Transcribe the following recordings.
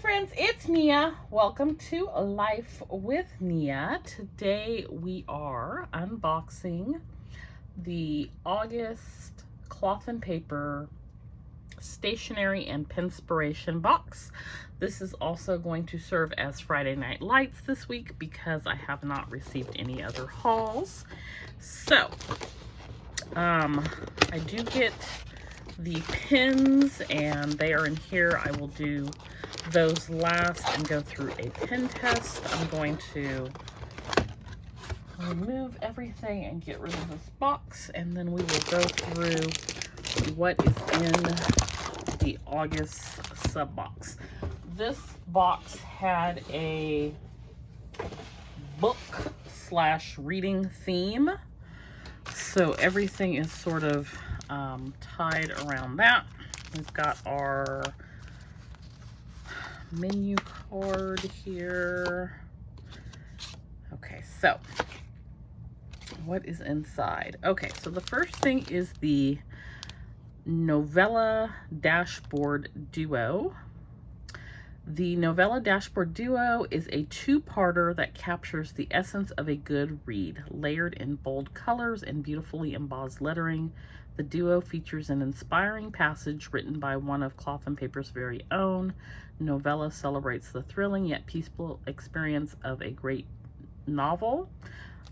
friends, it's Nia. Welcome to Life with Nia. Today we are unboxing the August cloth and paper stationery and Penspiration box. This is also going to serve as Friday Night Lights this week because I have not received any other hauls. So, I do get the pins and they are in here. I will do those last and go through a pen test. I'm going to remove everything and get rid of this box, and then we will go through what is in the August sub box. This box had a book / reading theme, so everything is sort of tied around that. We've got our menu card here. Okay, so what is inside? Okay, so the first thing is the Novella Dashboard Duo. The Novella Dashboard Duo is a two-parter that captures the essence of a good read, layered in bold colors and beautifully embossed lettering. The duo features an inspiring passage written by one of Cloth and Paper's very own. Novella celebrates the thrilling yet peaceful experience of a great novel.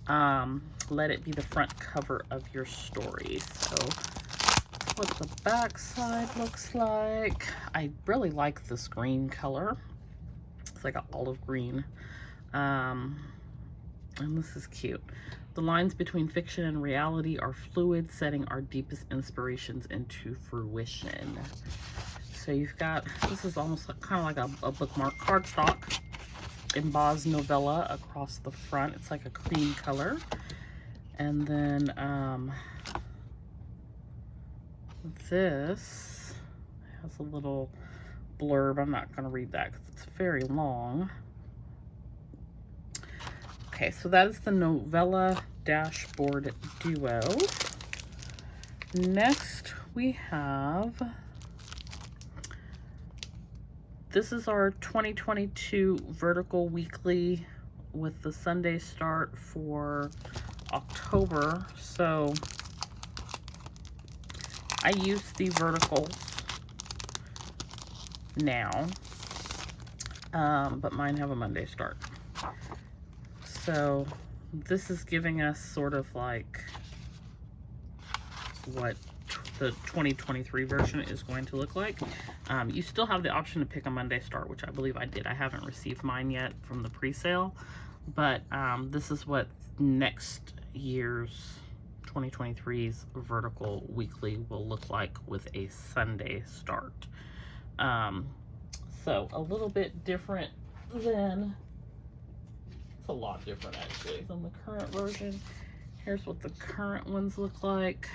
Let it be the front cover of your story. So what the back side looks like. I really like this green color. It's like an olive green. And this is cute. The lines between fiction and reality are fluid, setting our deepest inspirations into fruition. So you've got, this is almost kind of like a bookmark cardstock, embossed novella across the front. It's like a cream color. And then this has a little blurb. I'm not going to read that because it's very long. Okay, so that is the Novella Dashboard Duo. Next, we have, this is our 2022 Vertical Weekly with the Sunday start for October. So I use the verticals now, but mine have a Monday start. So this is giving us sort of like what the 2023 version is going to look like. You still have the option to pick a Monday start, which I believe I did. I haven't received mine yet from the pre-sale, but this is what next year's 2023's Vertical Weekly will look like with a Sunday start. So a little bit different than, it's a lot different actually than the current version. Here's what the current ones look like.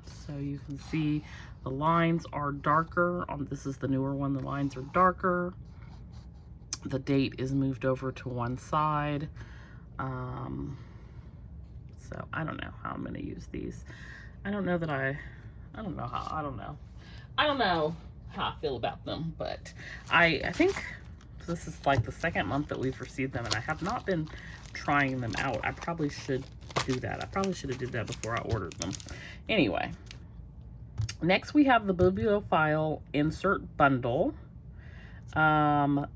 So you can see the lines are darker. This is the newer one. The lines are darker. The date is moved over to one side. So I don't know how I'm going to use these. I don't know how I feel about them, but I think this is like the second month that we've received them, and I have not been trying them out. I probably should do that. I probably should have did that before I ordered them. Anyway, next we have the Bibliofile insert bundle.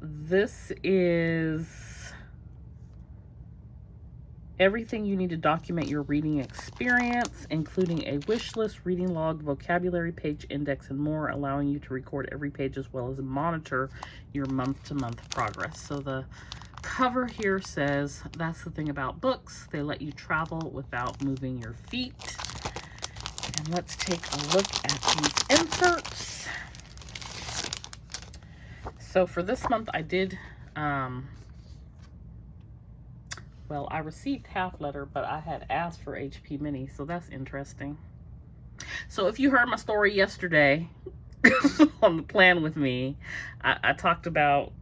This is everything you need to document your reading experience, including a wish list, reading log, vocabulary page, index, and more, allowing you to record every page as well as monitor your month-to-month progress. So the cover here says, that's the thing about books, they let you travel without moving your feet. And let's take a look at these inserts. So for this month I did, well, I received half letter, but I had asked for HP Mini, so that's interesting. So if you heard my story yesterday on the plan with me, I talked about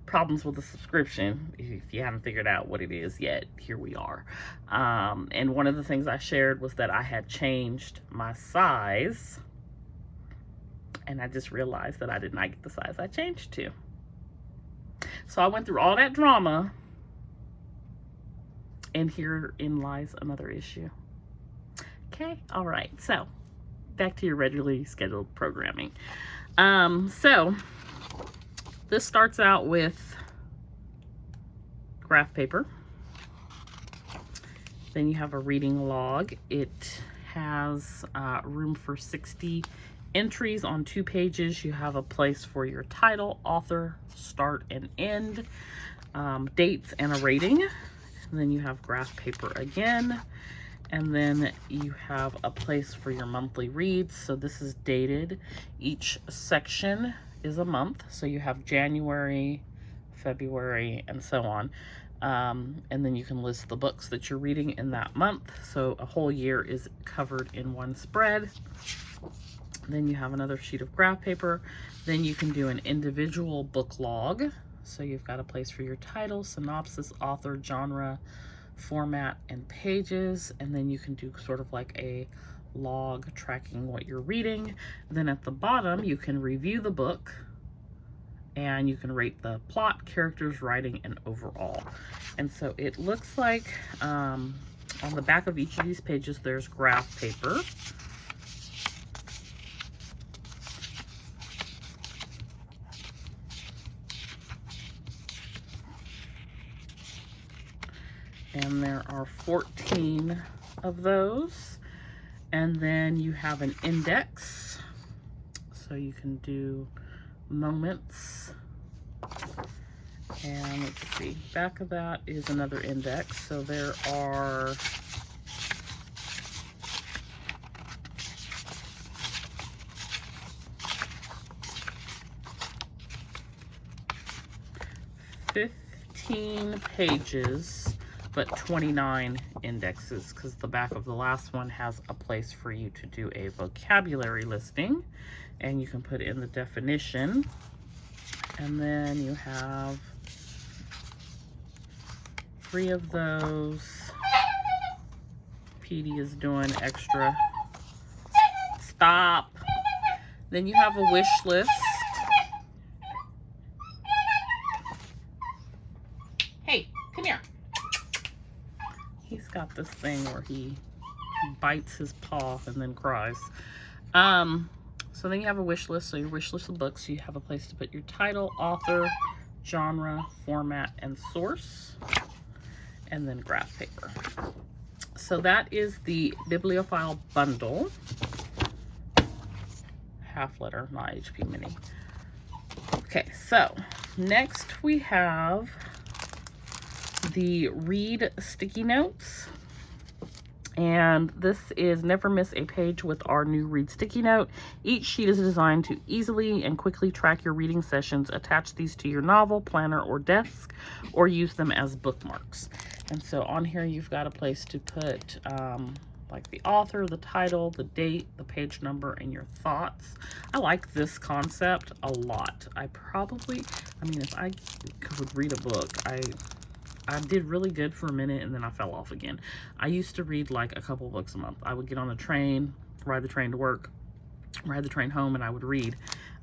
problems with the subscription. If you haven't figured out what it is yet, here we are. And one of the things I shared was that I had changed my size and I just realized that I did not get the size I changed to. So I went through all that drama, and herein lies another issue. Okay, all right, so back to your regularly scheduled programming. So this starts out with graph paper. Then you have a reading log. It has room for 60 entries on 2 pages. You have a place for your title, author, start and end, dates, and a rating. And then you have graph paper again. And then you have a place for your monthly reads. So this is dated. Each section is a month. So you have January, February, and so on. And then you can list the books that you're reading in that month. So a whole year is covered in one spread. Then you have another sheet of graph paper. Then you can do an individual book log. So you've got a place for your title, synopsis, author, genre, format, and pages. And then you can do sort of like a log tracking what you're reading. Then at the bottom, you can review the book, and you can rate the plot, characters, writing, and overall. And so it looks like on the back of each of these pages, there's graph paper. And there are 14 of those. And then you have an index. So you can do moments. And let's see, back of that is another index. So there are 15 pages, but 29 indexes, because the back of the last one has a place for you to do a vocabulary listing, and you can put in the definition. And then you have 3 of those. Petey is doing extra. Stop. Then you have a wish list. Hey, come here. He's got this thing where he bites his paw and then cries. So then you have a wish list. So your wish list of books, you have a place to put your title, author, genre, format, and source, and then graph paper. So that is the Bibliofile bundle. Half letter, not HP mini. Okay, so next we have the Read sticky notes. And this is never miss a page with our new Read sticky note. Each sheet is designed to easily and quickly track your reading sessions. Attach these to your novel, planner, or desk, or use them as bookmarks. And so on here, you've got a place to put like the author, the title, the date, the page number, and your thoughts. I like this concept a lot. I mean, if I could read a book, I did really good for a minute, and then I fell off again. I used to read like a couple books a month. I would get on a train, ride the train to work, ride the train home, and I would read.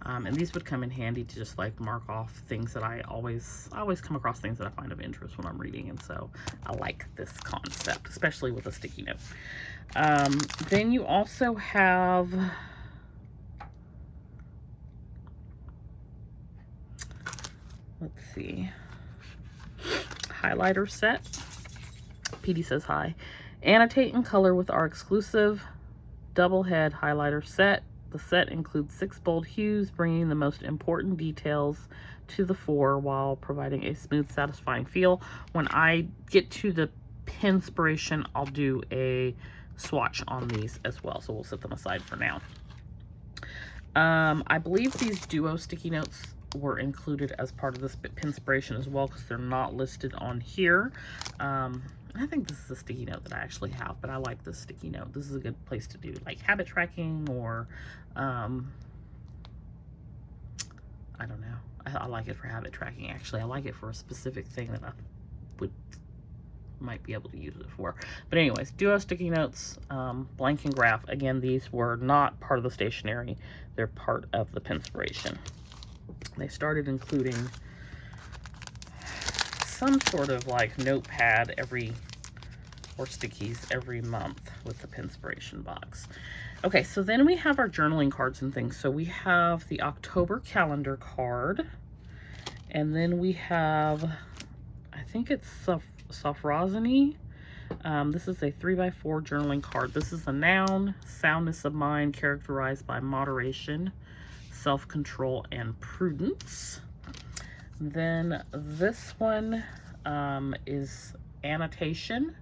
And these would come in handy to just like mark off things that I always come across things that I find of interest when I'm reading. And so I like this concept, especially with a sticky note. Then you also have let's see, highlighter set. Petey says hi. Annotate in color with our exclusive double head highlighter set. The set includes 6 bold hues, bringing the most important details to the fore while providing a smooth, satisfying feel. When I get to the Penspiration, I'll do a swatch on these as well, so we'll set them aside for now. I believe these duo sticky notes were included as part of this Penspiration as well, because they're not listed on here. I think this is a sticky note that I actually have, but I like this sticky note. This is a good place to do like habit tracking, or I don't know. I like it for habit tracking, actually. I like it for a specific thing that I would might be able to use it for. But anyways, Duo sticky notes, blank and graph. Again, these were not part of the stationery. They're part of the Penspiration. They started including some sort of like notepad or stickies every month with the Penspiration box. Okay, so then we have our journaling cards and things. So we have the October calendar card, and then we have, I think it's Safrazani. This is a 3x4 journaling card. This is a noun, soundness of mind characterized by moderation, self-control, and prudence. Then this one is annotation.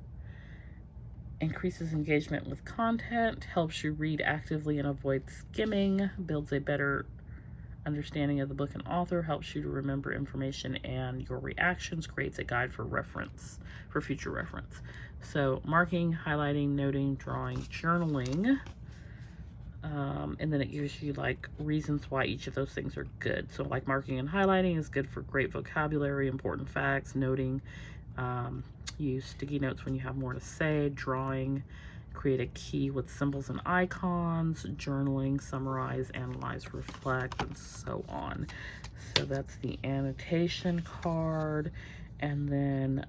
Increases engagement with content, helps you read actively and avoid skimming, builds a better understanding of the book and author, helps you to remember information and your reactions, creates a guide for future reference. So marking, highlighting, noting, drawing, journaling, and then it gives you like reasons why each of those things are good. So like marking and highlighting is good for great vocabulary, important facts. Noting, use sticky notes when you have more to say. Drawing, create a key with symbols and icons. Journaling, summarize, analyze, reflect, and so on. So that's the annotation card. And then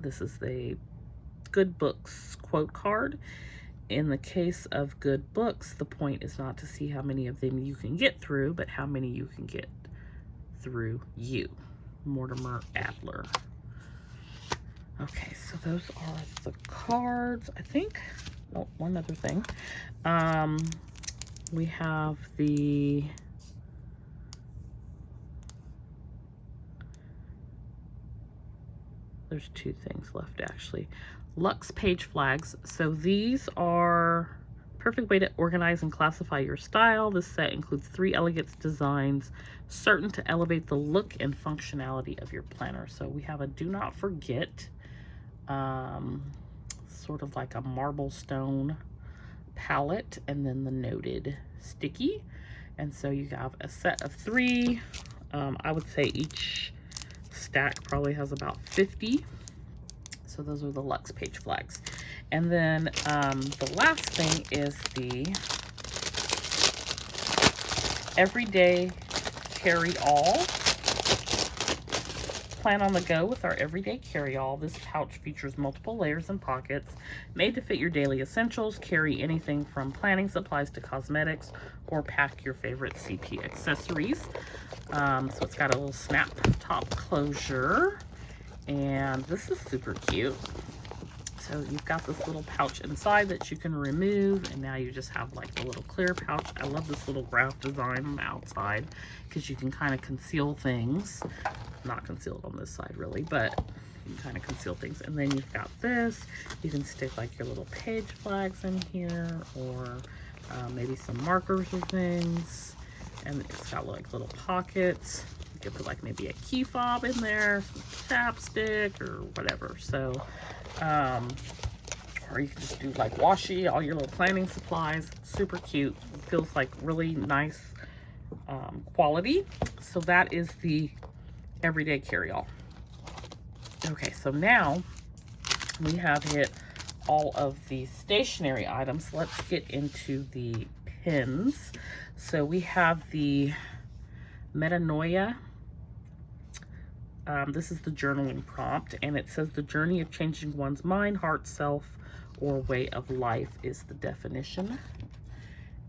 this is the good books quote card. In the case of good books, the point is not to see how many of them you can get through, but how many you can get through you. Mortimer Adler. Okay, so those are the cards, I think. Oh, one other thing. We have there's two things left actually. Lux Page Flags. So these are perfect way to organize and classify your style. This set includes 3 elegant designs, certain to elevate the look and functionality of your planner. So we have a do not forget, sort of like a marble stone palette, and then the noted sticky. And so you have a set of 3. I would say each stack probably has about 50. So those are the Lux Page Flags. And then the last thing is the Everyday Carry-All. Plan on the go with our Everyday Carry-All. This pouch features multiple layers and pockets made to fit your daily essentials. Carry anything from planning supplies to cosmetics, or pack your favorite CP accessories. So it's got a little snap top closure, and this is super cute. So you've got this little pouch inside that you can remove, and now you just have like a little clear pouch. I love this little graph design on the outside because you can kind of conceal things. Not concealed on this side really, but you can kind of conceal things. And then you've got this. You can stick like your little page flags in here, or maybe some markers or things. And it's got like little pockets. You could put like maybe a key fob in there, some chapstick or whatever. So, or you can just do like washi, all your little planning supplies. Super cute. It feels like really nice quality. So that is the Everyday Carry-All. Okay, so now we have hit all of the stationery items. Let's get into the pins. So we have the Metanoia. This is the journaling prompt, and it says the journey of changing one's mind, heart, self, or way of life is the definition.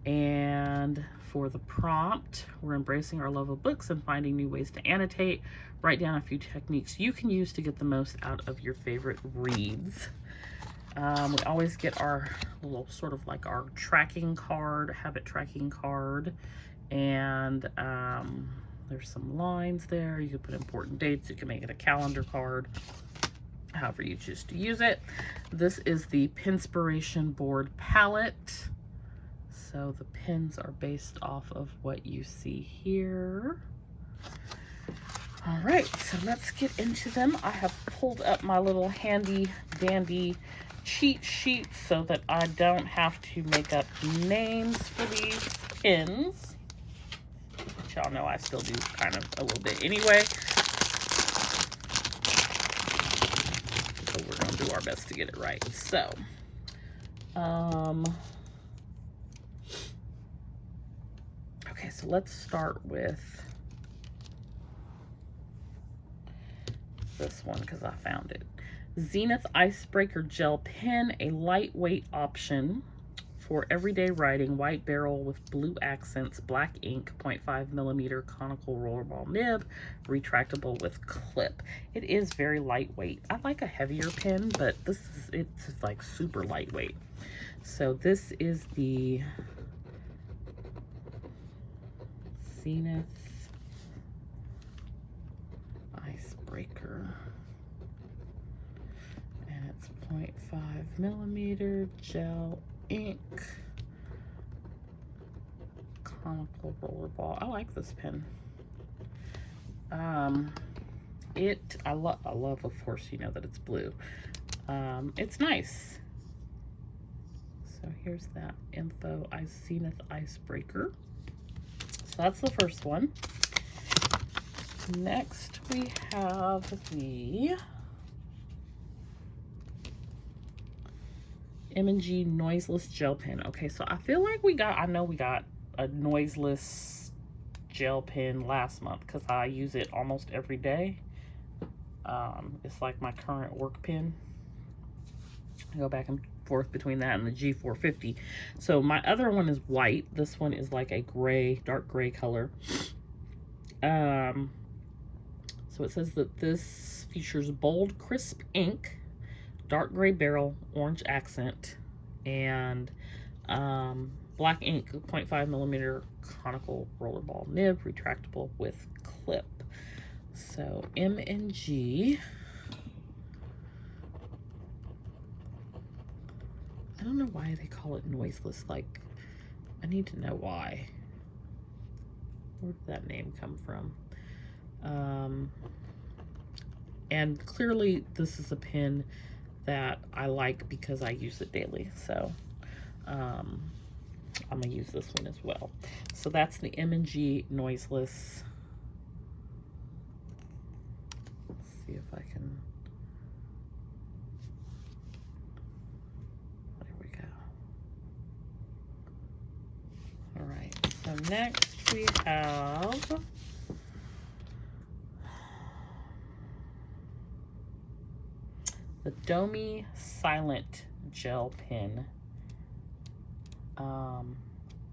And for the prompt, we're embracing our love of books and finding new ways to annotate. Write down a few techniques you can use to get the most out of your favorite reads. We always get our little sort of like our tracking card, habit tracking card, and there's some lines there. You can put important dates. You can make it a calendar card, however you choose to use it. This is the Penspiration board palette. So the pins are based off of what you see here. All right, so let's get into them. I have pulled up my little handy dandy cheat sheet so that I don't have to make up names for these pins. Which y'all know I still do kind of a little bit anyway. So we're going to do our best to get it right. So, okay, so let's start with this one because I found it. Zenith Icebreaker Gel Pen, a lightweight option for everyday writing, white barrel with blue accents, black ink, 0.5 millimeter conical rollerball nib, retractable with clip. It is very lightweight. I like a heavier pen, but it's like super lightweight. So this is the Zenith Icebreaker. And it's 0.5 millimeter gel ink, conical rollerball. I like this pen. I love, of course, you know that it's blue. It's nice. So here's that info. Zenith Icebreaker. So that's the first one. Next we have the M&G noiseless gel pen. Okay, so I feel like I know we got a noiseless gel pen last month because I use it almost every day. It's like my current work pen. I go back and forth between that and the G450. So my other one is white. This one is like a gray, dark gray color. So it says that this features bold, crisp ink, dark gray barrel, orange accent, and black ink, 0.5 millimeter conical rollerball nib, retractable with clip. So M&G. I don't know why they call it noiseless. Like, I need to know why. Where did that name come from? And clearly this is a pen that I like because I use it daily. So I'm gonna use this one as well. So that's the M&G noiseless. Let's see if I can. There we go. All right. So next we have the Domi Silent Gel Pen.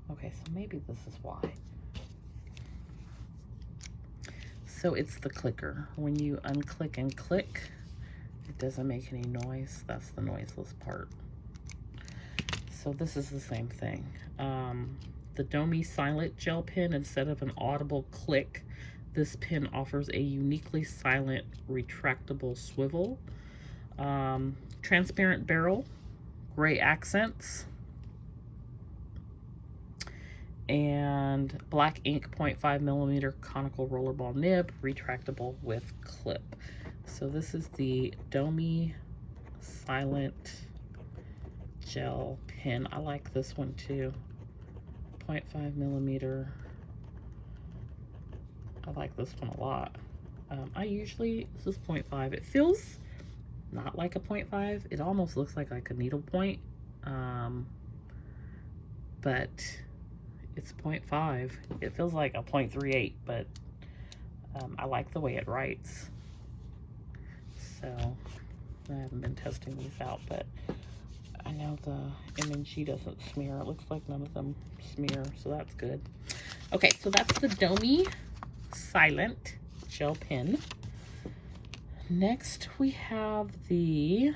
Okay, so maybe this is why. So it's the clicker. When you unclick and click, it doesn't make any noise. That's the noiseless part. So this is the same thing. The Domi Silent Gel Pen, instead of an audible click, this pen offers a uniquely silent retractable swivel. Transparent barrel, gray accents, and black ink, 0.5 millimeter conical rollerball nib, retractable with clip. So this is the Domi Silent Gel Pen. I like this one too. 0.5 millimeter. I like this one a lot. This is 0.5. It feels not like a 0.5. It almost looks like a needle point. But it's 0.5. It feels like a 0.38, but I like the way it writes. So I haven't been testing these out, but I know the M&G doesn't smear. It looks like none of them smear, so that's good. Okay, so that's the Domi Silent Gel Pen. Next, we have the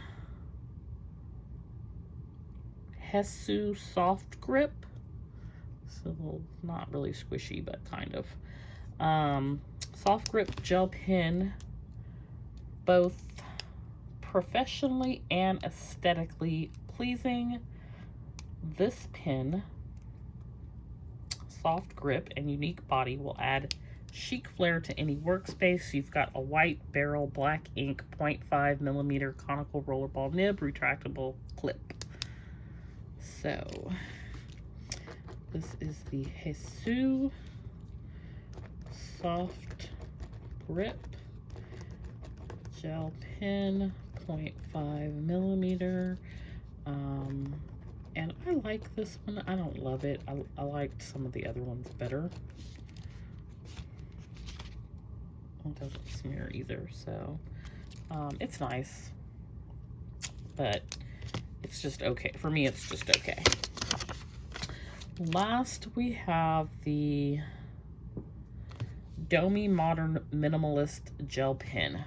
Hesu Soft Grip. So not really squishy, but kind of. Soft grip gel pen, both professionally and aesthetically pleasing. This pen, soft grip and unique body, will add chic flair to any workspace. You've got a white barrel, black ink, 0.5 millimeter conical rollerball nib, retractable clip. So this is the Hesu Soft Grip Gel Pen, 0.5 millimeter. And I like this one. I don't love it. I liked some of the other ones better. It doesn't smear either, so it's nice, but it's just okay. For me, it's just okay. Last, we have the Domi Modern Minimalist Gel Pen.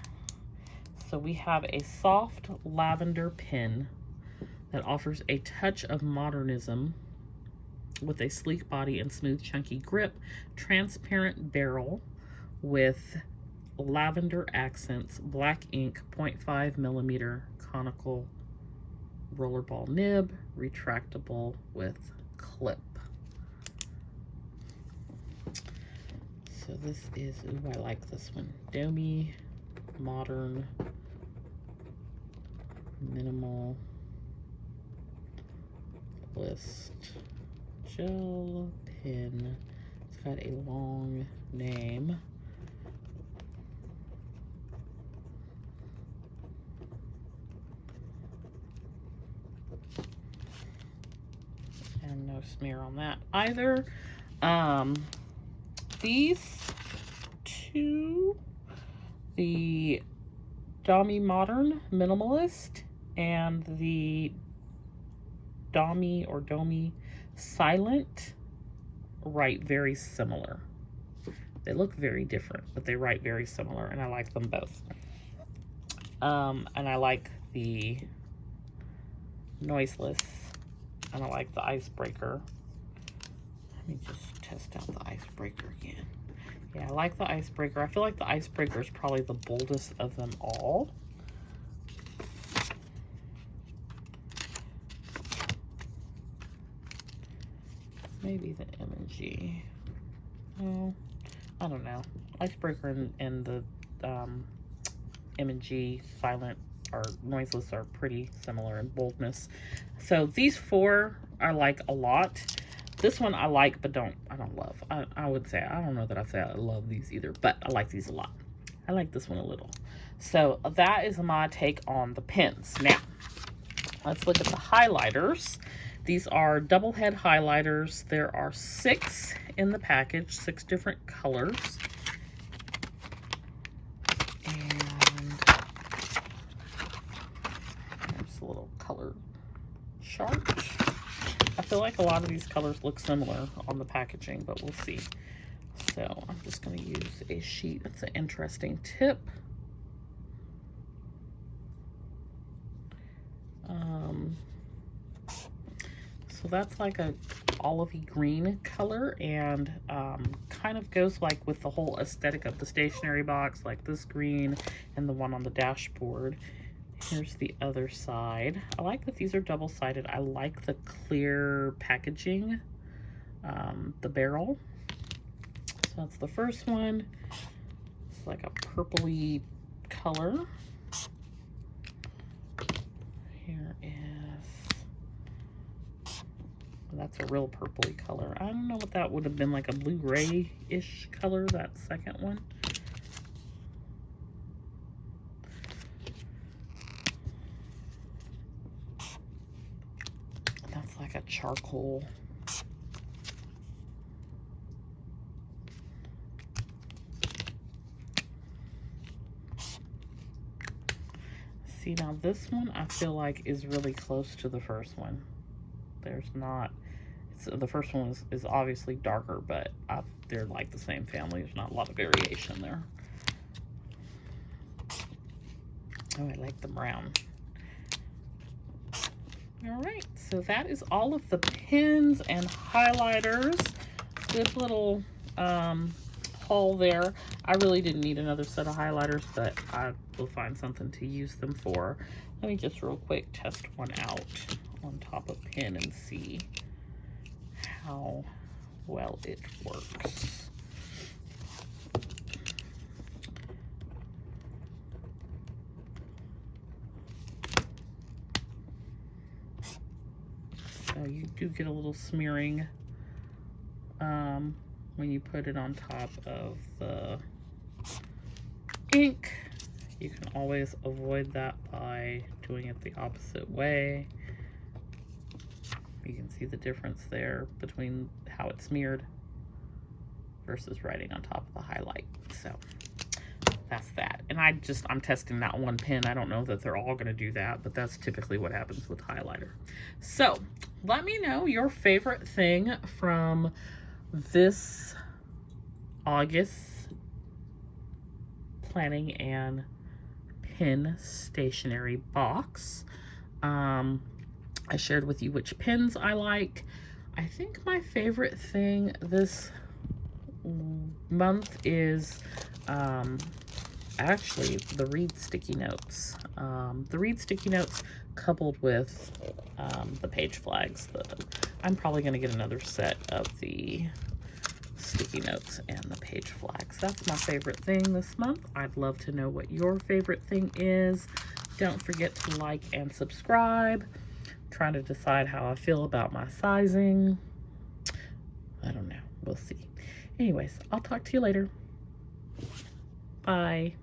So we have a soft lavender pen that offers a touch of modernism with a sleek body and smooth, chunky grip, transparent barrel with lavender accents, black ink, 0.5 millimeter conical rollerball nib, retractable with clip. So this is, ooh, I like this one. Domi Modern Minimalist Gel Pen. It's got a long name. And no smear on that either. These two, the Domi Modern Minimalist and the Domi Silent, write very similar. They look very different, but they write very similar, and I like them both. And I like the Noiseless, and I like the Icebreaker. Let me just test out the Icebreaker again. Yeah, I like the Icebreaker. I feel like the Icebreaker is probably the boldest of them all. Maybe the M&G. Oh, I don't know. Icebreaker and the M&G Silent or Noiseless are pretty similar in boldness. So these four I like a lot. This one I like, but I don't love. I would say, I don't know that I'd say I love these either, but I like these a lot. I like this one a little. So that is my take on the pens. Now, let's look at the highlighters. These are double head highlighters. There are 6 in the package, 6 different colors. And there's a little color chart. I feel like a lot of these colors look similar on the packaging, but we'll see. So I'm just going to use a sheet. It's an interesting tip. So that's like a olivey green color, and kind of goes like with the whole aesthetic of the stationery box, like this green and the one on the dashboard. Here's the other side. I like that these are double-sided. I like the clear packaging, the barrel. So that's the first one. It's like a purpley color. Here is, that's a real purpley color. I don't know what that would have been, like a blue-gray-ish color, that second one. That's like a charcoal. See, now this one I feel like is really close to the first one. There's not, the first one is obviously darker, but they're like the same family. There's not a lot of variation there. Oh, I like the brown. All right, so that is all of the pens and highlighters. Good little haul there. I really didn't need another set of highlighters, but I will find something to use them for. Let me just real quick test one out on top of pen and see how well it works. So you do get a little smearing when you put it on top of the ink. You can always avoid that by doing it the opposite way. You can see the difference there between how it's smeared versus writing on top of the highlight. So that's that. And I'm testing that one pen. I don't know that they're all going to do that, but that's typically what happens with highlighter. So let me know your favorite thing from this August planning and pin stationery box. I shared with you which pins I like. I think my favorite thing this month is actually the Reed sticky notes. The Reed sticky notes coupled with the page flags. I'm probably going to get another set of the sticky notes and the page flags. That's my favorite thing this month. I'd love to know what your favorite thing is. Don't forget to like and subscribe. Trying to decide how I feel about my sizing. I don't know. We'll see. Anyways, I'll talk to you later. Bye.